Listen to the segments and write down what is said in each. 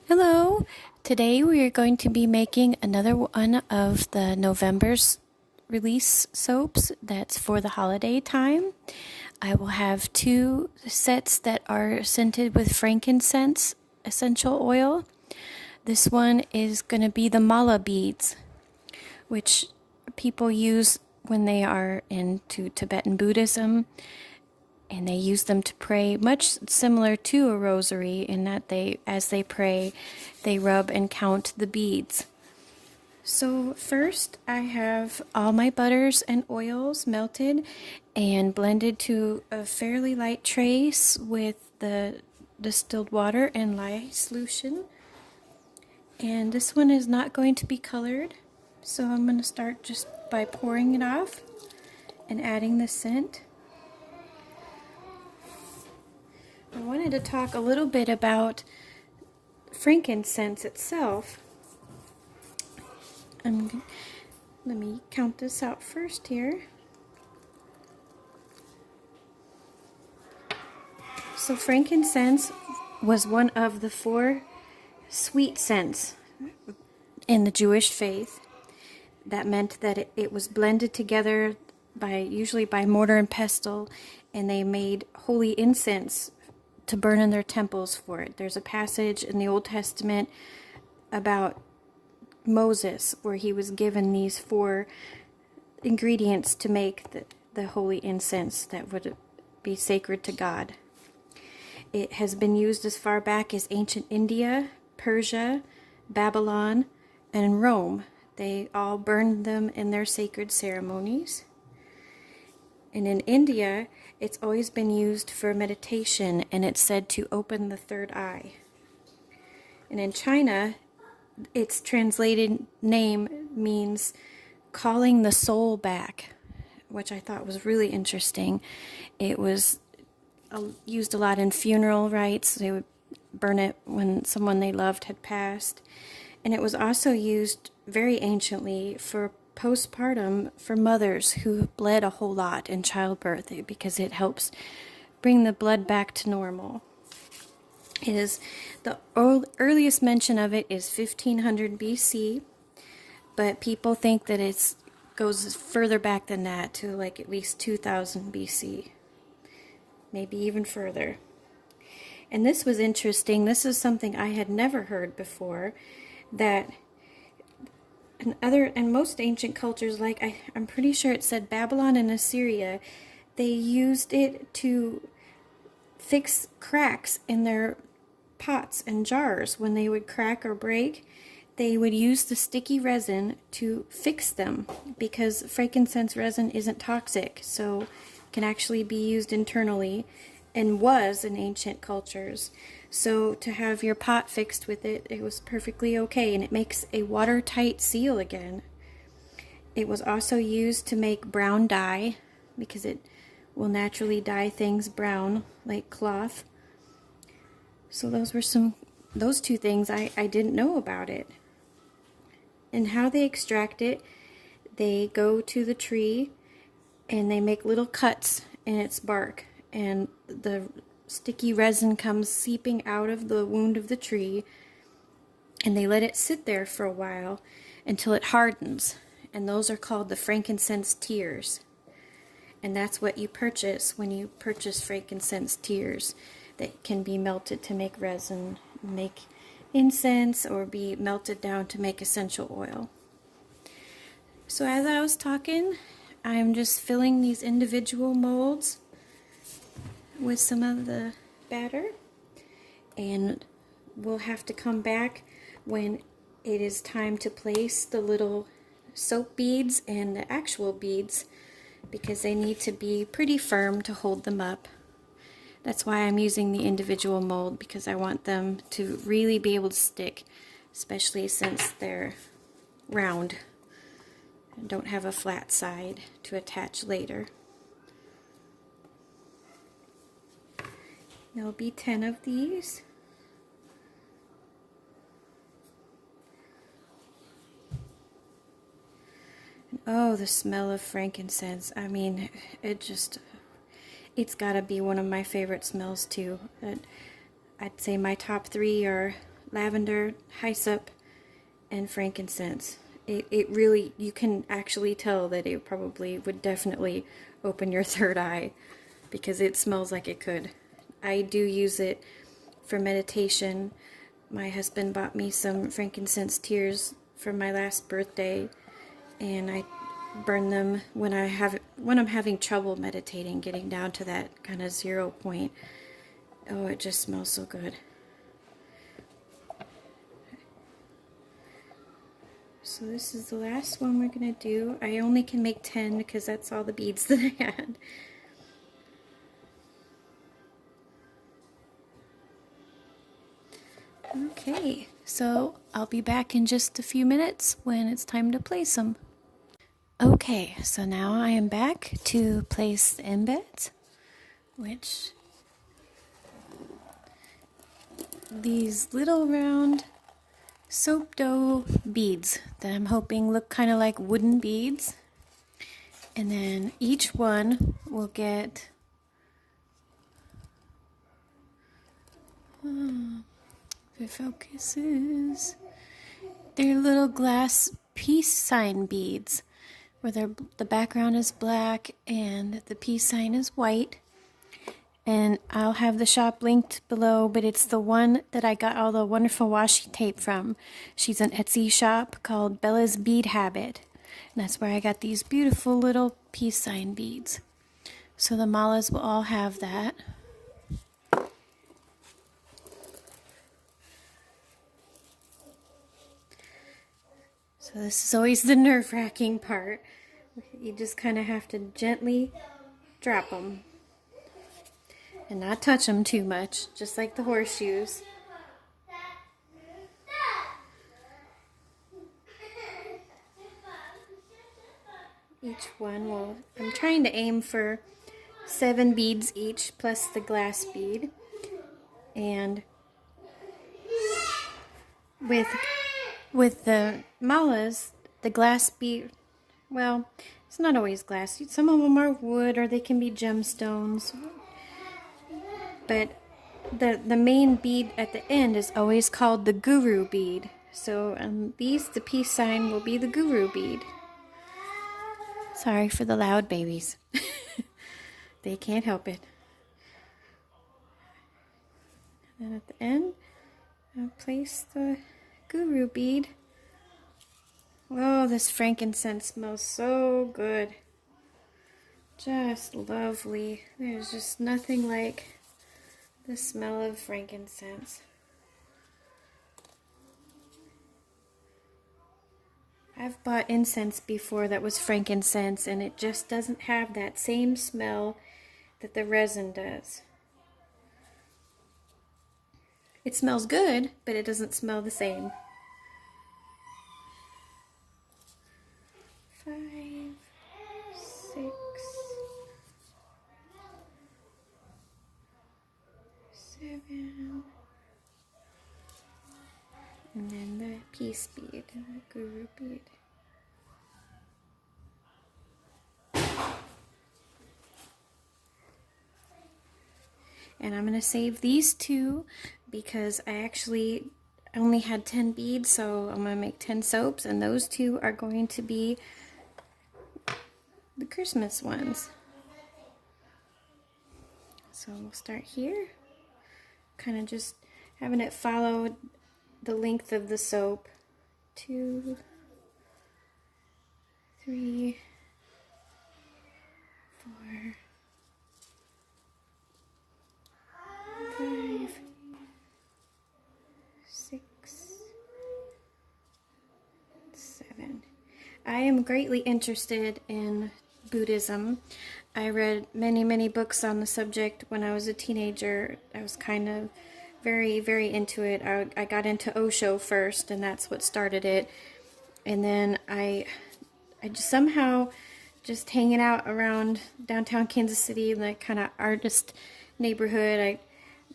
Hello! Today we are going to be making another one of the November's release soaps that's for the holiday time. I will have two sets that are scented with frankincense essential oil. This one is going to be the mala beads, which people use when they are into Tibetan Buddhism, and they use them to pray, much similar to a rosary in that as they pray, they rub and count the beads. So first I have all my butters and oils melted and blended to a fairly light trace with the distilled water and lye solution. And this one is not going to be colored, so I'm going to start just by pouring it off and adding the scent. I wanted to talk a little bit about frankincense itself. Let me count this out first here. So frankincense was one of the 4 sweet scents in the Jewish faith. That meant that it was blended together usually by mortar and pestle, and they made holy incense to burn in their temples for it. There's a passage in the Old Testament about Moses where he was given these 4 ingredients to make the holy incense that would be sacred to God. It has been used as far back as ancient India, Persia, Babylon, and Rome. They all burned them in their sacred ceremonies. And in India, it's always been used for meditation, and it's said to open the third eye. And in China, its translated name means calling the soul back, which I thought was really interesting. It was used a lot in funeral rites. They would burn it when someone they loved had passed. And it was also used very anciently for postpartum for mothers who bled a whole lot in childbirth, because it helps bring the blood back to normal. The earliest mention of it is 1500 BC, but people think that it goes further back than that, to like at least 2000 BC, maybe even further. And this was interesting. This is something I had never heard before, that in most ancient cultures, like I'm pretty sure it said Babylon and Assyria, they used it to fix cracks in their pots and jars. When they would crack or break, they would use the sticky resin to fix them, because frankincense resin isn't toxic, so can actually be used internally, and was in ancient cultures. So to have your pot fixed with it, it was perfectly okay, and it makes a watertight seal again. It was also used to make brown dye, because it will naturally dye things brown like cloth. So those 2 things I didn't know about it. And how they extract it, they go to the tree and they make little cuts in its bark, and the sticky resin comes seeping out of the wound of the tree, and they let it sit there for a while until it hardens, and those are called the frankincense tears. And that's what you purchase when you purchase frankincense tears, that can be melted to make resin, make incense, or be melted down to make essential oil. So as I was talking, I'm just filling these individual molds with some of the batter, and we'll have to come back when it is time to place the little soap beads and the actual beads, because they need to be pretty firm to hold them up. That's why I'm using the individual mold, because I want them to really be able to stick, especially since they're round and don't have a flat side to attach later. There'll be 10 of these. And oh, the smell of frankincense. I mean, it's gotta be one of my favorite smells too. I'd say my top 3 are lavender, hyssop, and frankincense. It really, you can actually tell that it probably would definitely open your third eye because it smells like it could. I do use it for meditation. My husband bought me some frankincense tears for my last birthday, and I burn them when I'm having trouble meditating, getting down to that kind of 0 point. Oh, it just smells so good. So this is the last one we're gonna do. I only can make 10 because that's all the beads that I had. Okay, so I'll be back in just a few minutes when it's time to place them. Okay, so now I am back to place the embeds, which these little round soap dough beads that I'm hoping look kind of like wooden beads. And then each one will get if it focuses, they're little glass peace sign beads where the background is black and the peace sign is white. And I'll have the shop linked below, but it's the one that I got all the wonderful washi tape from. She's an Etsy shop called Bella's Bead Habit. And that's where I got these beautiful little peace sign beads. So the malas will all have that. So this is always the nerve-wracking part. You just kind of have to gently drop them. And not touch them too much, just like the horseshoes. Each one will, I'm trying to aim for 7 beads each, plus the glass bead. And with the malas, the glass bead, well, it's not always glass. Some of them are wood, or they can be gemstones. But the main bead at the end is always called the guru bead. So the peace sign will be the guru bead. Sorry for the loud babies. They can't help it. And then at the end, I'll place the guru bead. Oh, this frankincense smells so good. Just lovely. There's just nothing like the smell of frankincense. I've bought incense before that was frankincense, and it just doesn't have that same smell that the resin does. It smells good, but it doesn't smell the same. 5, 6, 7, and then the peace bead, the guru bead. And I'm going to save these 2 because I actually only had 10 beads, so I'm going to make 10 soaps, and those 2 are going to be the Christmas ones. So we'll start here, kind of just having it follow the length of the soap. 2, 3, 4, 5, 6, 7. I am greatly interested in Buddhism. I read many books on the subject when I was a teenager. I was kind of very into it. I got into Osho first, and that's what started it. And then I just somehow, just hanging out around downtown Kansas City, in that kind of artist neighborhood, I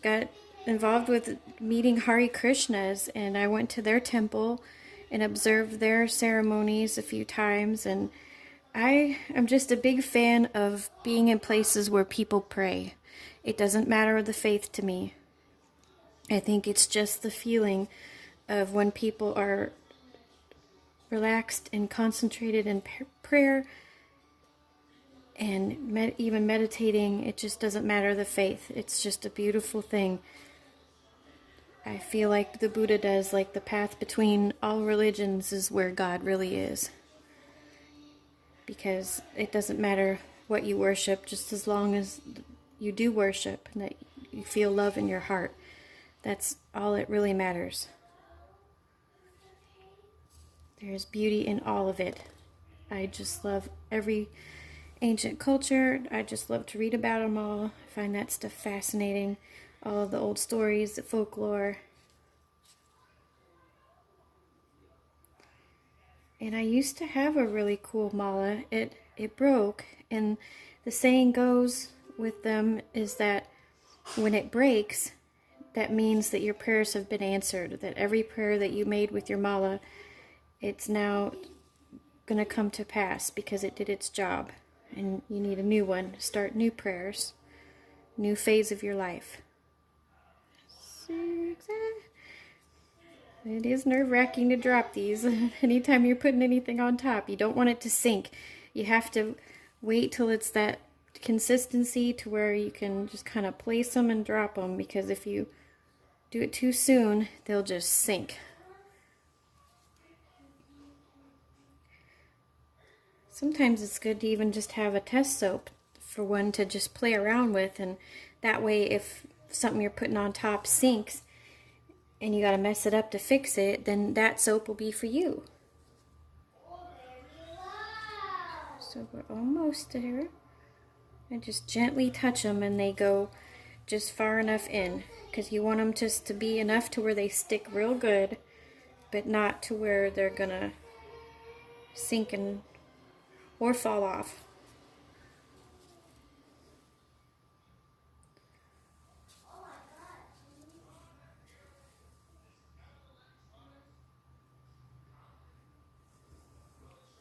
got involved with meeting Hare Krishnas, and I went to their temple and observed their ceremonies a few times. And I am just a big fan of being in places where people pray. It doesn't matter the faith to me. I think it's just the feeling of when people are relaxed and concentrated in prayer and even meditating. It just doesn't matter the faith. It's just a beautiful thing. I feel like the Buddha does, like the path between all religions is where God really is. Because it doesn't matter what you worship, just as long as you do worship and that you feel love in your heart. That's all it really matters. There's beauty in all of it. I just love every ancient culture. I just love to read about them all. I find that stuff fascinating. All of the old stories, the folklore. And I used to have a really cool mala. It broke, and the saying goes with them is that when it breaks, that means that your prayers have been answered, that every prayer that you made with your mala, it's now going to come to pass because it did its job. And you need a new one. Start new prayers. New phase of your life. It is nerve-wracking to drop these. Anytime you're putting anything on top, you don't want it to sink. You have to wait till it's that consistency to where you can just kind of place them and drop them, because if you do it too soon, they'll just sink. Sometimes it's good to even just have a test soap for one to just play around with, and that way if something you're putting on top sinks and you got to mess it up to fix it, then that soap will be for you. So we're almost there. And just gently touch them and they go just far enough in, because you want them just to be enough to where they stick real good, but not to where they're gonna sink and or fall off.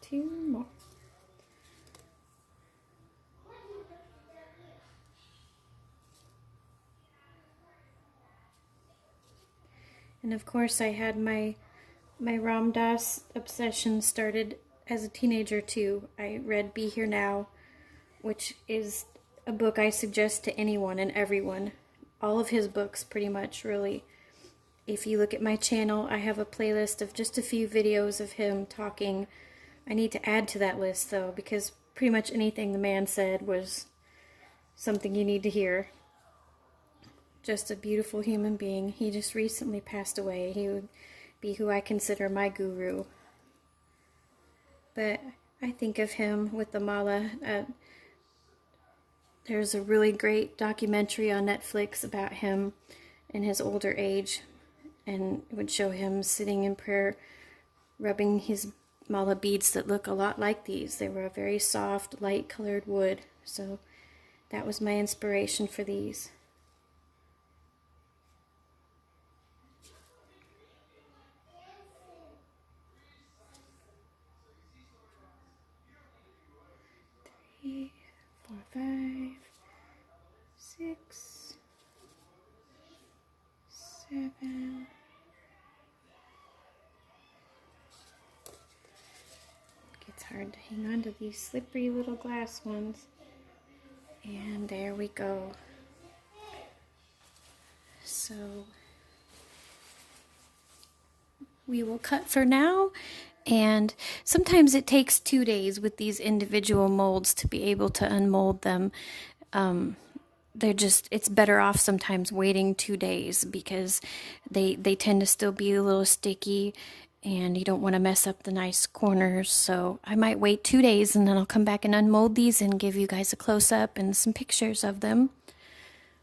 Two more. And of course I had my Ram Dass obsession started as a teenager too. I read Be Here Now, which is a book I suggest to anyone and everyone. All of his books pretty much, really. If you look at my channel, I have a playlist of just a few videos of him talking. I need to add to that list though, because pretty much anything the man said was something you need to hear. Just a beautiful human being. He just recently passed away. He would be who I consider my guru. But I think of him with the mala. There's a really great documentary on Netflix about him in his older age, and it would show him sitting in prayer, rubbing his mala beads that look a lot like these. They were a very soft, light-colored wood, so that was my inspiration for these. Three, 4, 5, 6, 7. It's hard to hang on to these slippery little glass ones. And there we go. So we will cut for now. And sometimes it takes 2 days with these individual molds to be able to unmold them. It's better off sometimes waiting 2 days, because they tend to still be a little sticky and you don't want to mess up the nice corners. So I might wait 2 days and then I'll come back and unmold these and give you guys a close-up and some pictures of them.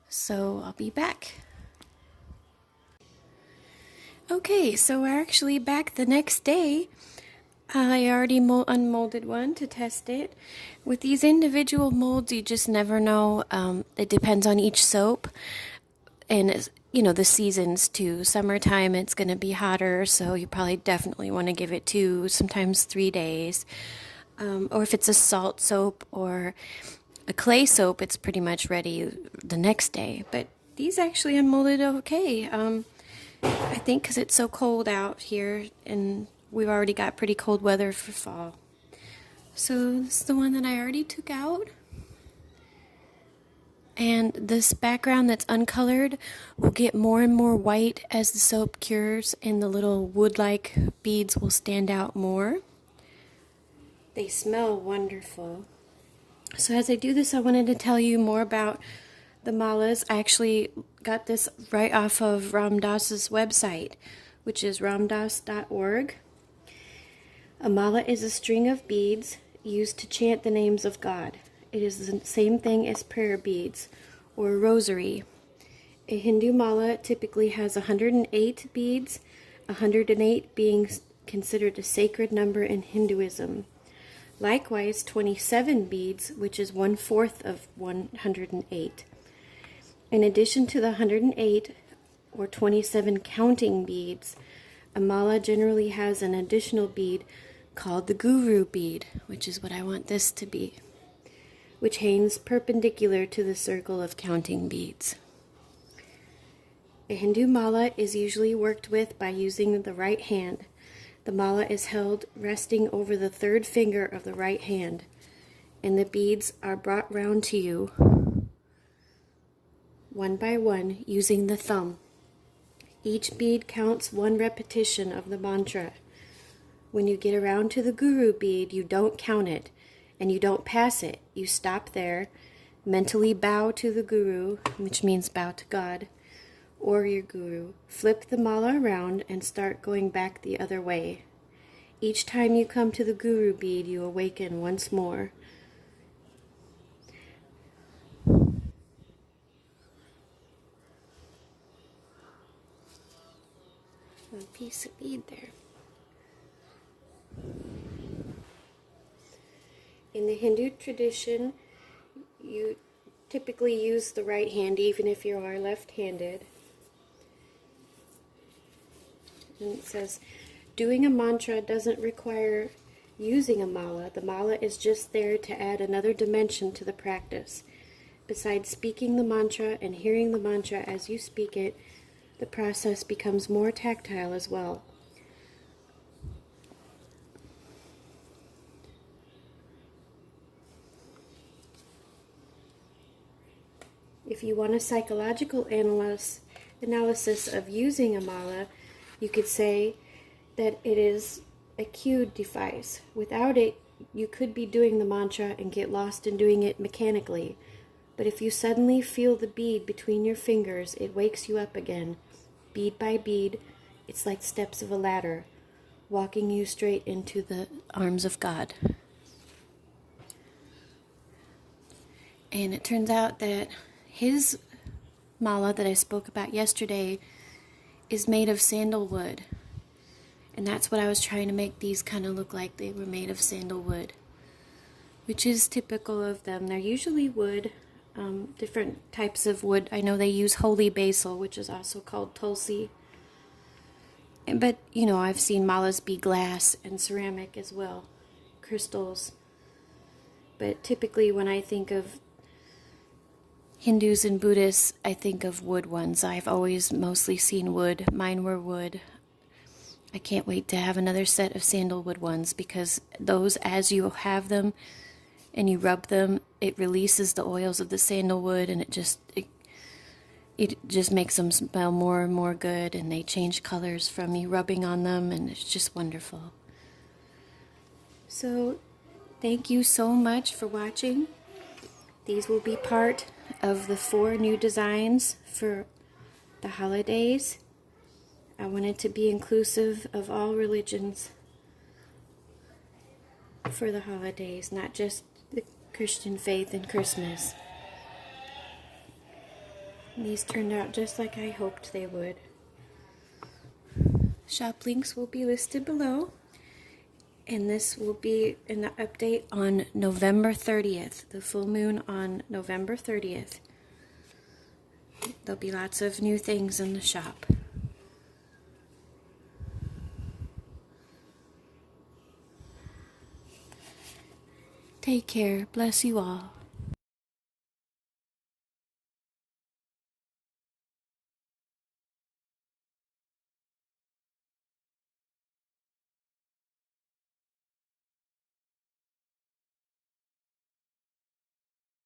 So I'll be back. Okay, so we're actually back the next day. I already unmolded one to test it. With these individual molds, you just never know. It depends on each soap, and the seasons too. Summertime, it's going to be hotter, so you probably definitely want to give it 2, sometimes 3 days. Or if it's a salt soap or a clay soap, it's pretty much ready the next day. But these actually unmolded okay. I think because it's so cold out here, and we've already got pretty cold weather for fall. So this is the one that I already took out. And this background that's uncolored will get more and more white as the soap cures, and the little wood-like beads will stand out more. They smell wonderful. So as I do this, I wanted to tell you more about the malas. I actually got this right off of Ram Dass's website, which is ramdas.org. A mala is a string of beads used to chant the names of God. It is the same thing as prayer beads or a rosary. A Hindu mala typically has 108 beads, 108 being considered a sacred number in Hinduism. Likewise, 27 beads, which is 1/4 of 108. In addition to the 108 or 27 counting beads, a mala generally has an additional bead called the guru bead, which is what I want this to be, which hangs perpendicular to the circle of counting beads. A Hindu mala is usually worked with by using the right hand. The mala is held resting over the third finger of the right hand, and the beads are brought round to you one by one using the thumb. Each bead counts one repetition of the mantra. When you get around to the guru bead, you don't count it, and you don't pass it. You stop there, mentally bow to the guru, which means bow to God, or your guru. Flip the mala around and start going back the other way. Each time you come to the guru bead, you awaken once more. A piece of bead there. In the Hindu tradition, you typically use the right hand even if you are left-handed. And it says, doing a mantra doesn't require using a mala. The mala is just there to add another dimension to the practice. Besides speaking the mantra and hearing the mantra as you speak it, the process becomes more tactile as well. If you want a psychological analysis of using a mala, you could say that it is a cued device. Without it, you could be doing the mantra and get lost in doing it mechanically. But if you suddenly feel the bead between your fingers, it wakes you up again. Bead by bead, it's like steps of a ladder, walking you straight into the arms of God. And it turns out that his mala that I spoke about yesterday is made of sandalwood. And that's what I was trying to make these kind of look like. They were made of sandalwood, which is typical of them. They're usually wood, different types of wood. I know they use holy basil, which is also called tulsi. But, you know, I've seen malas be glass and ceramic as well, crystals. But typically when I think of Hindus and Buddhists, I think of wood ones. I've always mostly seen wood. Mine were wood. I can't wait to have another set of sandalwood ones, because those, as you have them and you rub them, it releases the oils of the sandalwood, and it just makes them smell more and more good, and they change colors from me rubbing on them, and it's just wonderful. So thank you so much for watching. These will be part of the 4 new designs for the holidays. I wanted to be inclusive of all religions for the holidays, not just the Christian faith and Christmas. And these turned out just like I hoped they would. Shop links will be listed below. And this will be an update on November 30th, the full moon on November 30th. There'll be lots of new things in the shop. Take care. Bless you all.